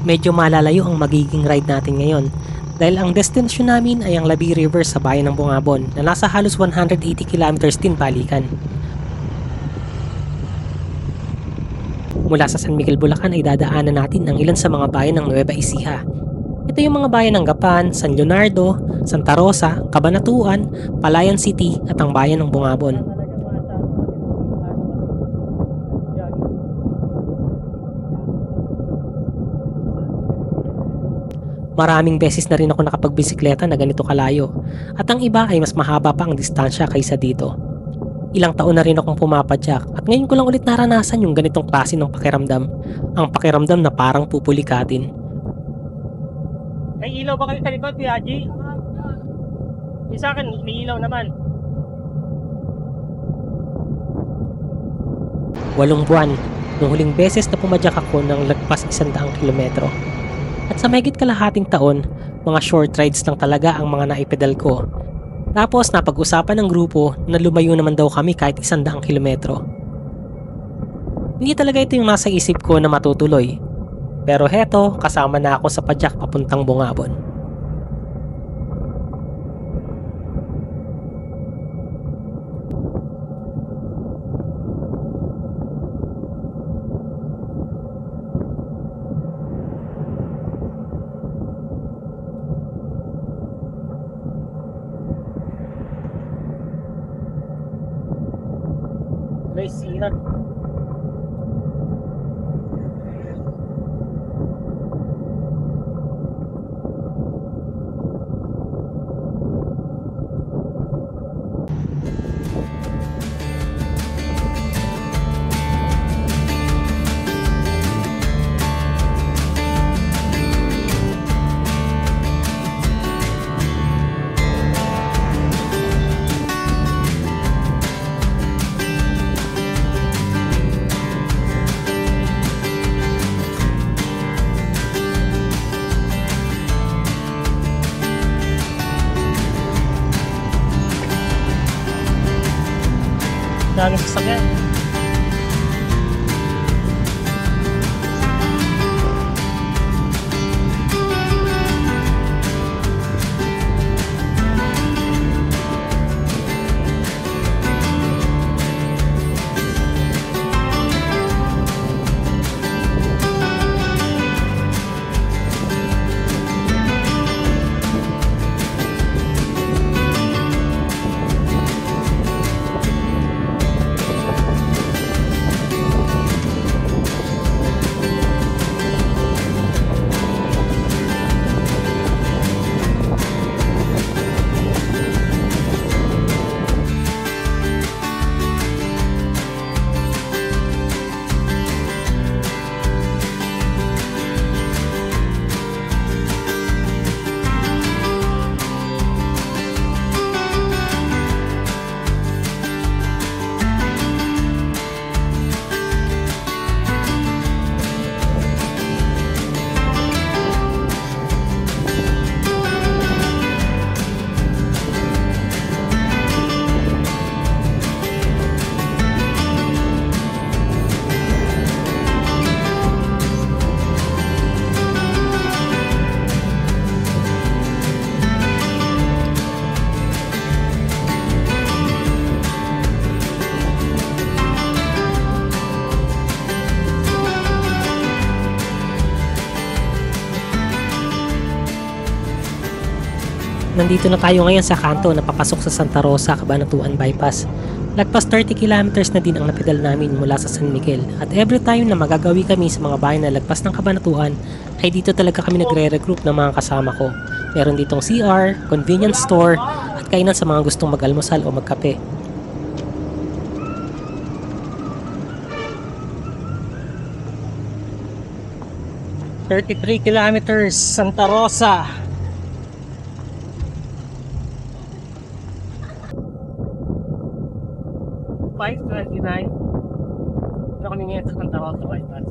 Medyo malalayo ang magiging ride natin ngayon dahil ang destinasyon namin ay ang Labi River sa bayan ng Bungabon na nasa halos 180 kilometers din balikan. Mula sa San Miguel, Bulacan ay dadaanan natin ang ilan sa mga bayan ng Nueva Ecija. Ito yung mga bayan ng Gapan, San Leonardo, Santa Rosa, Cabanatuan, Palayan City at ang bayan ng Bungabon. Maraming beses na rin ako nakapagbisikleta na ganito kalayo at ang iba ay mas mahaba pa ang distansya kaysa dito. Ilang taon na rin akong pumapadyak at ngayon ko lang ulit naranasan yung ganitong klase ng pakiramdam. Ang pakiramdam na parang pupulikatin. May ilaw ba kayo sa likod, Kuya Haji? Yung sa akin, may ilaw naman. 8 buwan, nung huling beses na pumadyak ako ng lagpas 100 kilometro. At sa mahigit kalahating taon, mga short rides lang talaga ang mga naipedal ko. Tapos napag-usapan ng grupo na lumayo naman daw kami kahit 100 kilometro. Hindi talaga ito yung nasa isip ko na matutuloy. Pero heto, kasama na ako sa padyak papuntang Bungabon. May sirat. Daming sasakyan. Nandito na tayo ngayon sa kanto na papasok sa Santa Rosa, Cabanatuan Bypass. Lagpas 30 kilometers na din ang napedal namin mula sa San Miguel at every time na magagawi kami sa mga bayan na lagpas ng Cabanatuan ay dito talaga kami nagre-regroup ng mga kasama ko. Meron ditong CR, convenience store at kainan sa mga gustong mag-almusal o magkape. kilometers, Santa Rosa. $5.29. Ano kami ngayon sa Santa Rosa bypass?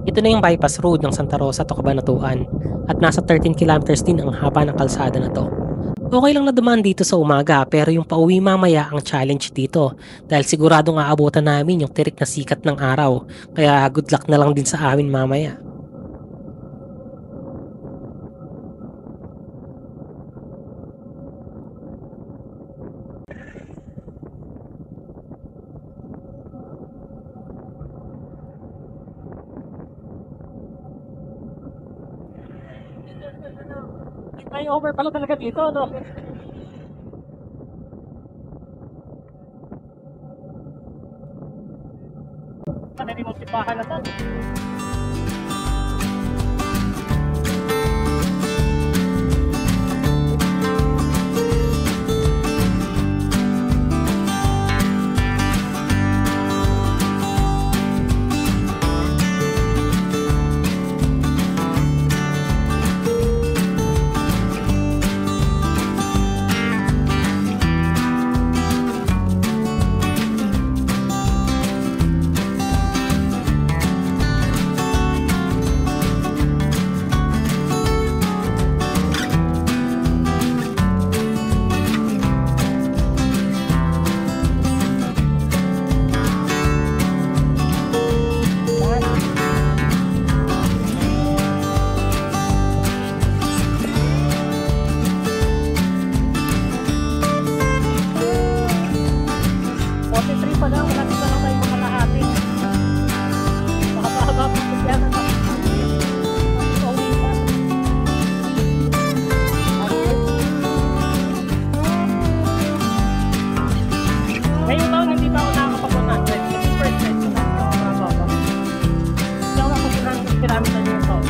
Ito na yung bypass road ng Santa Rosa to Cabanatuan at nasa 13 kilometers din ang haba ng kalsada na to. Okay lang na dumaan dito sa umaga pero yung pauwi mamaya ang challenge dito dahil siguradong aabutan namin yung tirik na sikat ng araw kaya good luck na lang din sa amin mamaya. May over pala talaga dito, no? Hindi mo sipahan na to. Ngayong taon hindi pa ako nakakapag-100. Kasi first time ko lang ako nakakapag. Hindi ako nakapag-100 kilometer yung taon.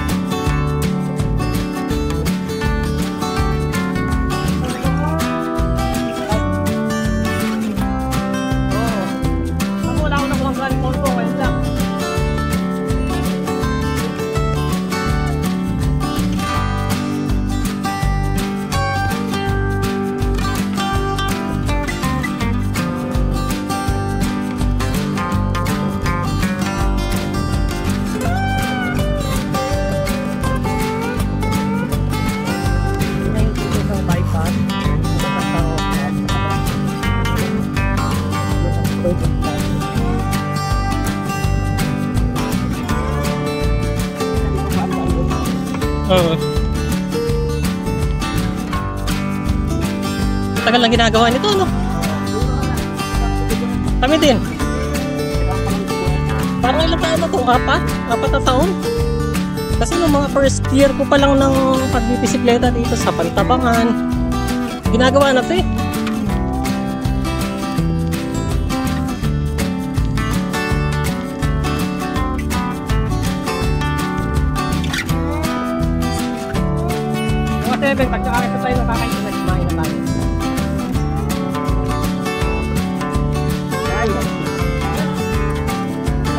Ako wala ako nakuha ng phone ko. Ngayon lang. Tagal lang ginagawa nito, no? Kami din. Parang ilang taon na to? Apat na taon? Kasi nung mga first year ko pa lang ng pagbibisikleta dito sa Pantabangan, ginagawa na to eh. Mga 7, pagkakakas na tayo nakakainan, kumain na tayo.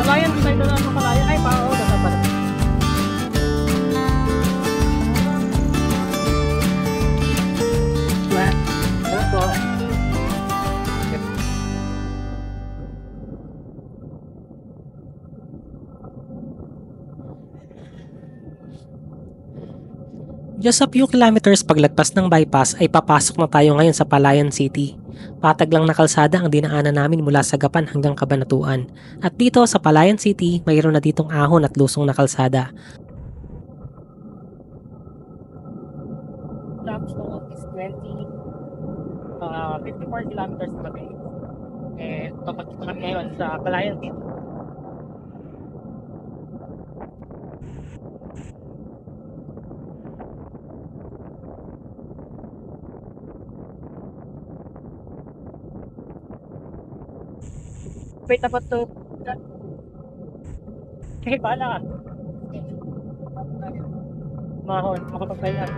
Kalayan, di tayo na ng kalayan. Ay, oo, basta pala. Just a few kilometers paglagpas ng bypass ay papasok na tayo ngayon sa Palayan City. Patag lang na kalsada ang dinaanan namin mula sa Gapan hanggang Cabanatuan. At dito sa Palayan City, mayroon na ditong ahon at lusong na kalsada. Stop is 54 kilometers kami. Papagkita kami ngayon sa Palayan City. Wait, dapat to. Okay, bahala ka. Mahon, makapagpayan.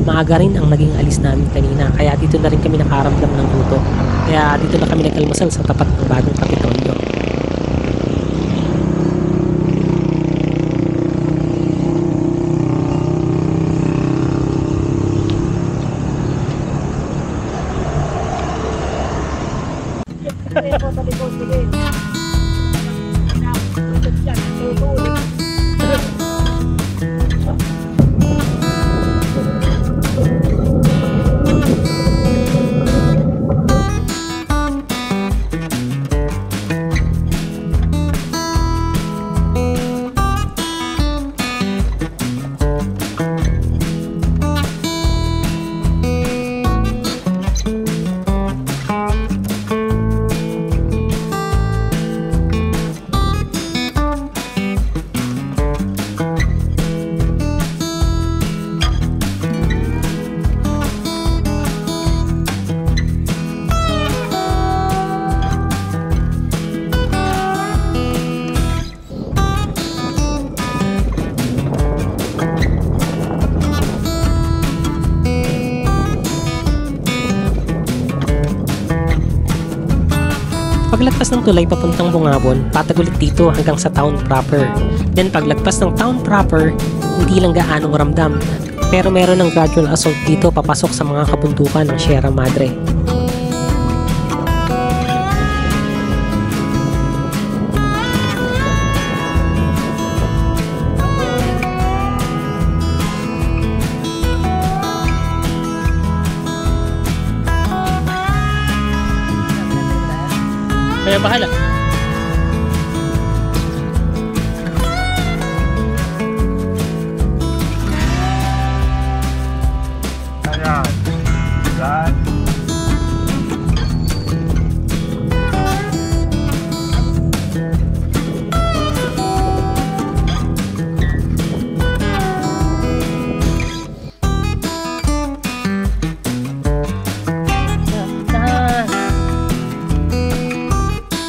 Maaga rin ang naging alis namin kanina, kaya dito na rin kami nakaramdam ng gutom. Kaya dito na kami nag-almusal sa tapat ng bagong Kapitolyo. Paglagpas ng tulay papuntang Bungabon, patag ulit dito hanggang sa town proper. Then paglagpas ng town proper, hindi lang gaanong ramdam, pero meron ng gradual assault dito papasok sa mga kabundukan ng Sierra Madre. Kaya bahala. Ayan. Yan.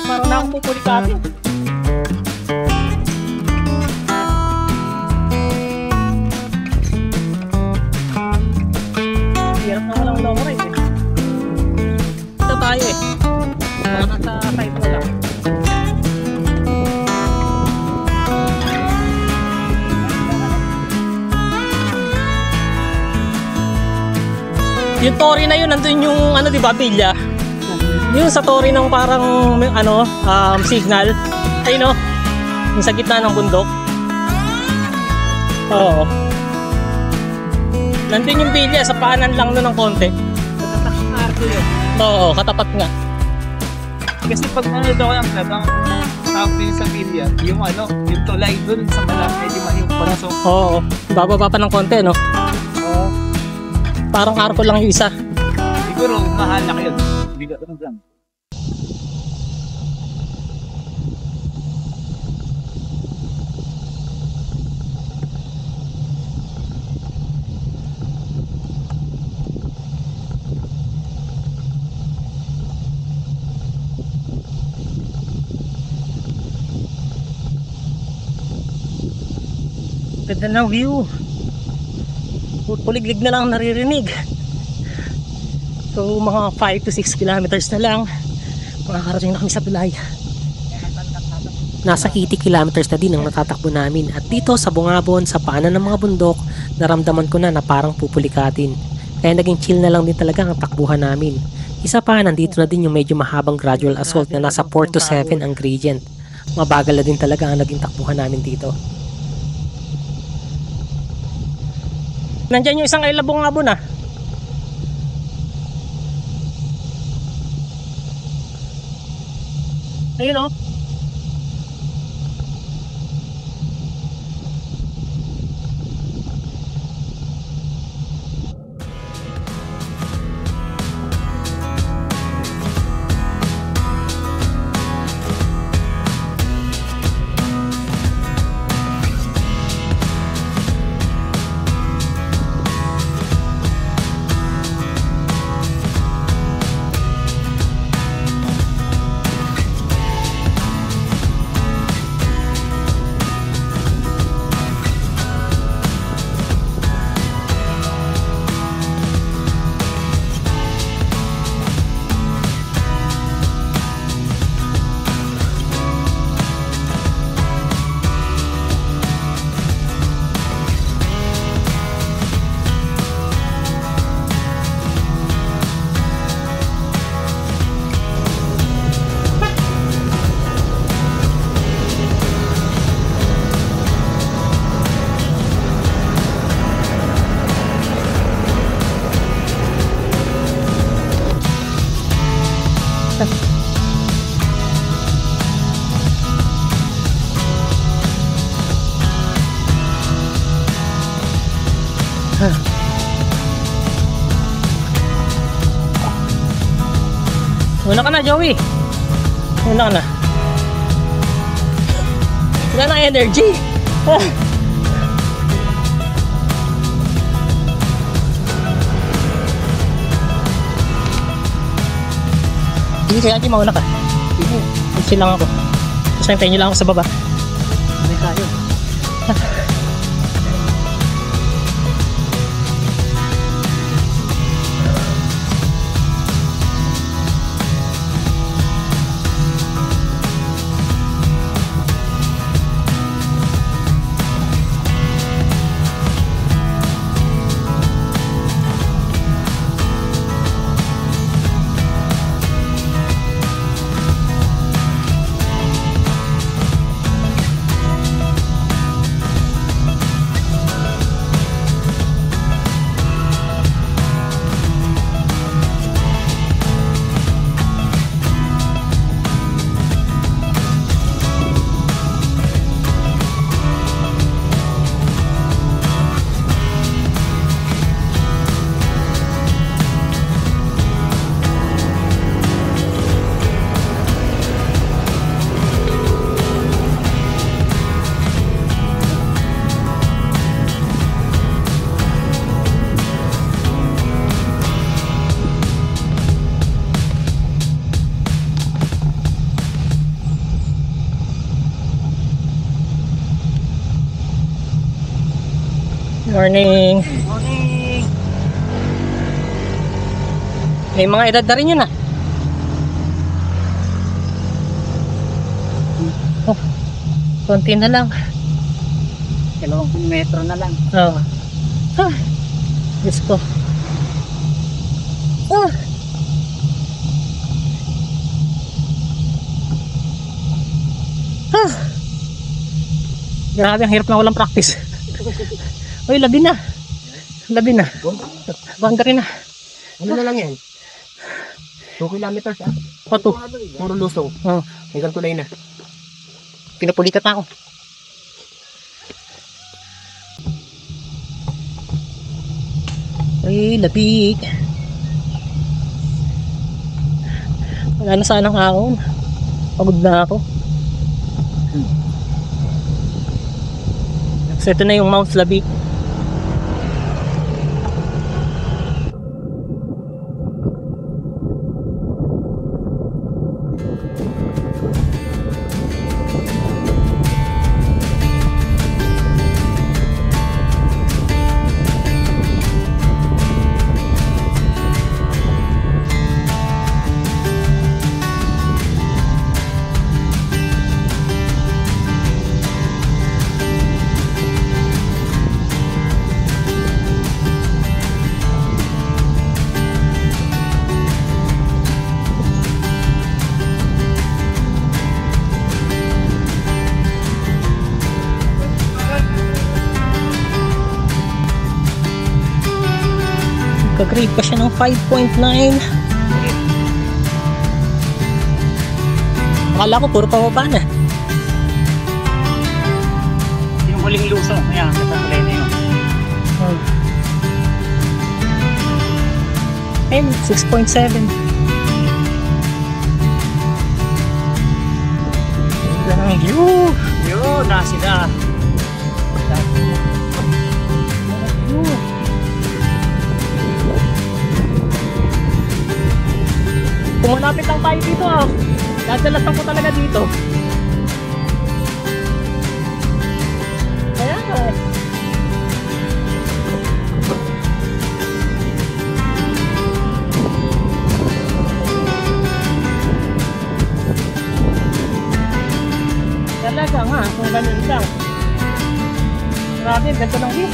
Parang na akong pupulikati. Hirap na walang long ride eh. Ito tayo eh. Mga nasa side mo lang. Yung Tori na yun, nandun yung ano, di ba, Pilya? Yung sa Tori ng parang ano, signal. Ayun no? Yung sa gitna ng bundok. Oo. Nandun yung Pilya, sa paanan lang nun ng konti. Oo, katapat nga. Kasi pag nanonood ako ng vlog, ang sabi sa Pilya, yung ano, yung tulay dun sa malaki, di ba yung pasok. Oo, bababa pa ng konti, no? Oo. Parang arko lang yung isa. Siguro, mahalak yun. Hindi ka tanong lang. Ganda ng view. Puliglig na lang naririnig. So mga 5 to 6 kilometers na lang makakarating na kami sa tulay. Nasa 80 kilometers na din ang natatakbo namin at dito sa Bungabon, sa paanan ng mga bundok, naramdaman ko na parang pupulikatin. Kaya naging chill na lang din talaga ang takbuhan namin. Isa pa, nandito na din yung medyo mahabang gradual assault na nasa 4 to 7 ang gradient. Mabagal na din talaga ang naging takbuhan namin dito. Nandyan yung isang Isla Bungabon ah. Ayun oh. Una ka na, Joey. Una ka na. Wala na energy. Sige, kaya ate, mauna ka. Sige lang ako. Tapos nantayin niyo lang ako sa baba. May kayo. Morning. Morning! May mga edad na rin yun ah. Oh, konti na lang. 2 metro na lang. Oh. Ah, Diyos ko. Ah. Ah. Grabe, ang hirap na walang practice. Uy, labi na. Labi na. Boundary na. Ano na lang yan? 2 kilometers ah. O, to. Puro lusong. Oh. Hanggang tulay na. Pinupulikat na ako. Uy, labig. Wala na sanang ahon. Pagod na ako. So, ito na yung Mount Labig. Nagka-grade pa siya ng 5.9. Akala ko puro pababa na. Yung huling lusong. Ayan, nagkakulay na yun. And 6.7. Ganda ng view. Yun, nasi na. Kung malapit lang tayo dito dadalasan ko talaga dito. Kaya nga eh. Talaga nga, kung ganun lang. Grabe, ganda ng view.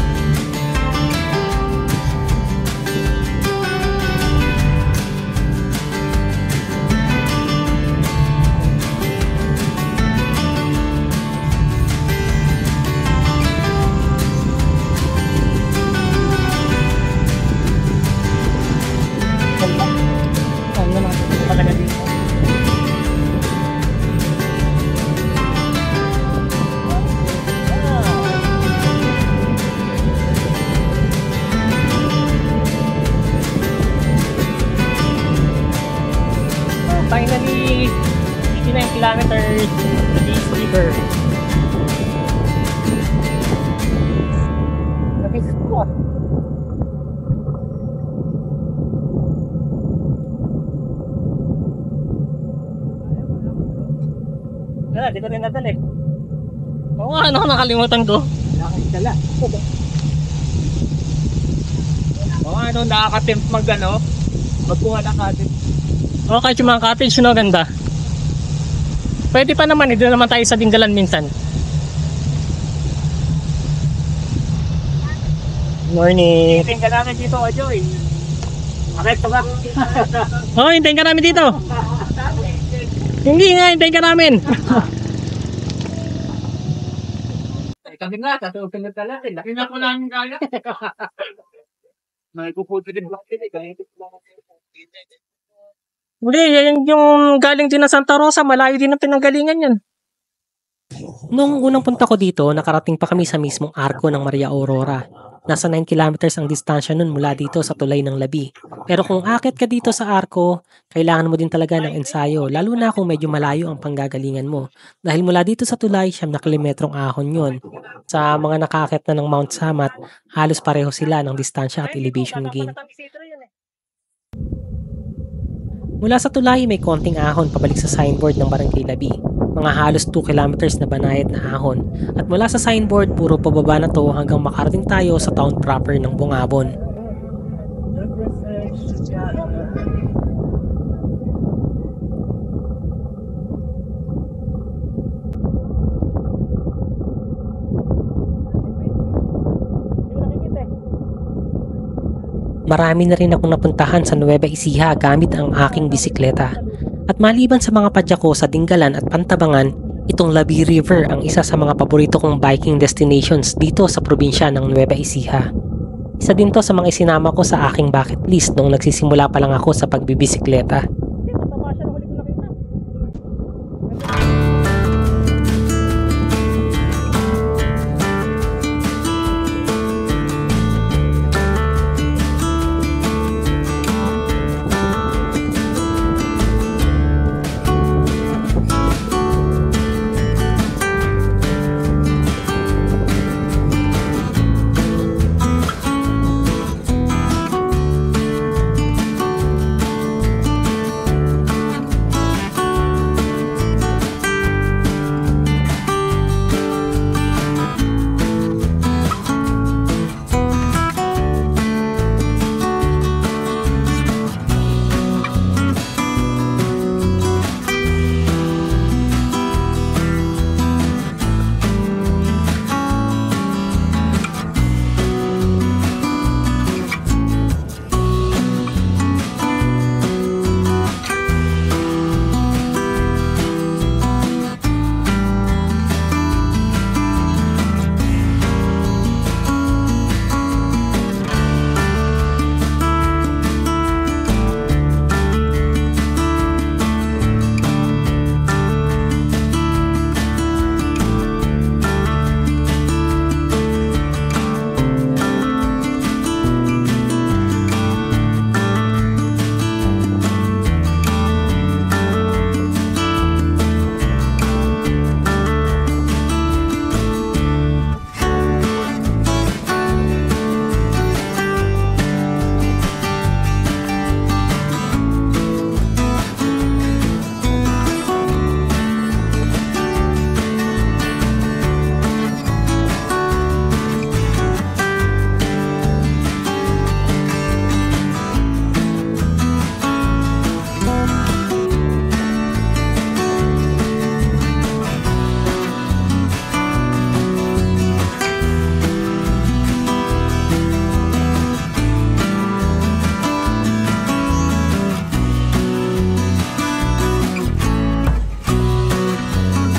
Wala, di ko rin nadali. Oo nga, ano, nakalimutan ko. Nakakitala. Oo, ano, nakaka-tempt magkuha ng cottage. Oo, kahit yung mga cottage, no, ganda. Pwede pa naman, hindi naman tayo sa Dinggalan minsan. Morning. Tingin ka namin dito, Joy. Bakit ito ba? Oo, hintayin ka namin dito. Hindi nga, hintayin ka namin. Kami nga, tatawagin na talaga. Laki na po namin kaya. Nagpupunto din ba? Hindi, yung galing din na Santa Rosa, malayo din ang pinanggalingan yan. Noong unang punta ko dito, nakarating pa kami sa mismong arko ng Maria Aurora. Nasa 9 kilometers ang distansya nun mula dito sa tulay ng Labi. Pero kung akit ka dito sa arko, kailangan mo din talaga ng ensayo, lalo na kung medyo malayo ang panggagalingan mo. Dahil mula dito sa tulay, 9 kilometrong ahon yon. Sa mga nakakit na ng Mount Samat, halos pareho sila ng distansya at elevation gain. Mula sa tulay, may konting ahon pabalik sa signboard ng Barangay Labi. Mga halos 2 kilometers na banayad na ahon. At mula sa signboard, puro pababa na to hanggang makarating tayo sa town proper ng Bungabon. Marami na rin akong napuntahan sa Nueva Ecija gamit ang aking bisikleta. At maliban sa mga padya ko sa Dinggalan at Pantabangan, itong Labi River ang isa sa mga paborito kong biking destinations dito sa probinsya ng Nueva Ecija. Isa din to sa mga isinama ko sa aking bucket list nung nagsisimula pa lang ako sa pagbibisikleta.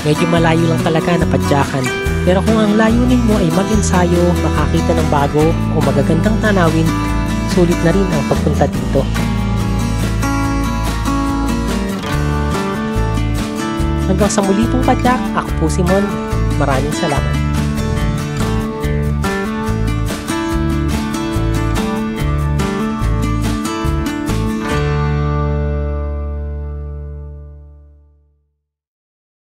Medyo malayo lang talaga na padyakan. Pero kung ang layunin mo ay mag-ensayo, makakita ng bago o magagandang tanawin, sulit na rin ang pagpunta dito. Hanggang sa muli pong padyak, ako po si Mon. Maraming salamat.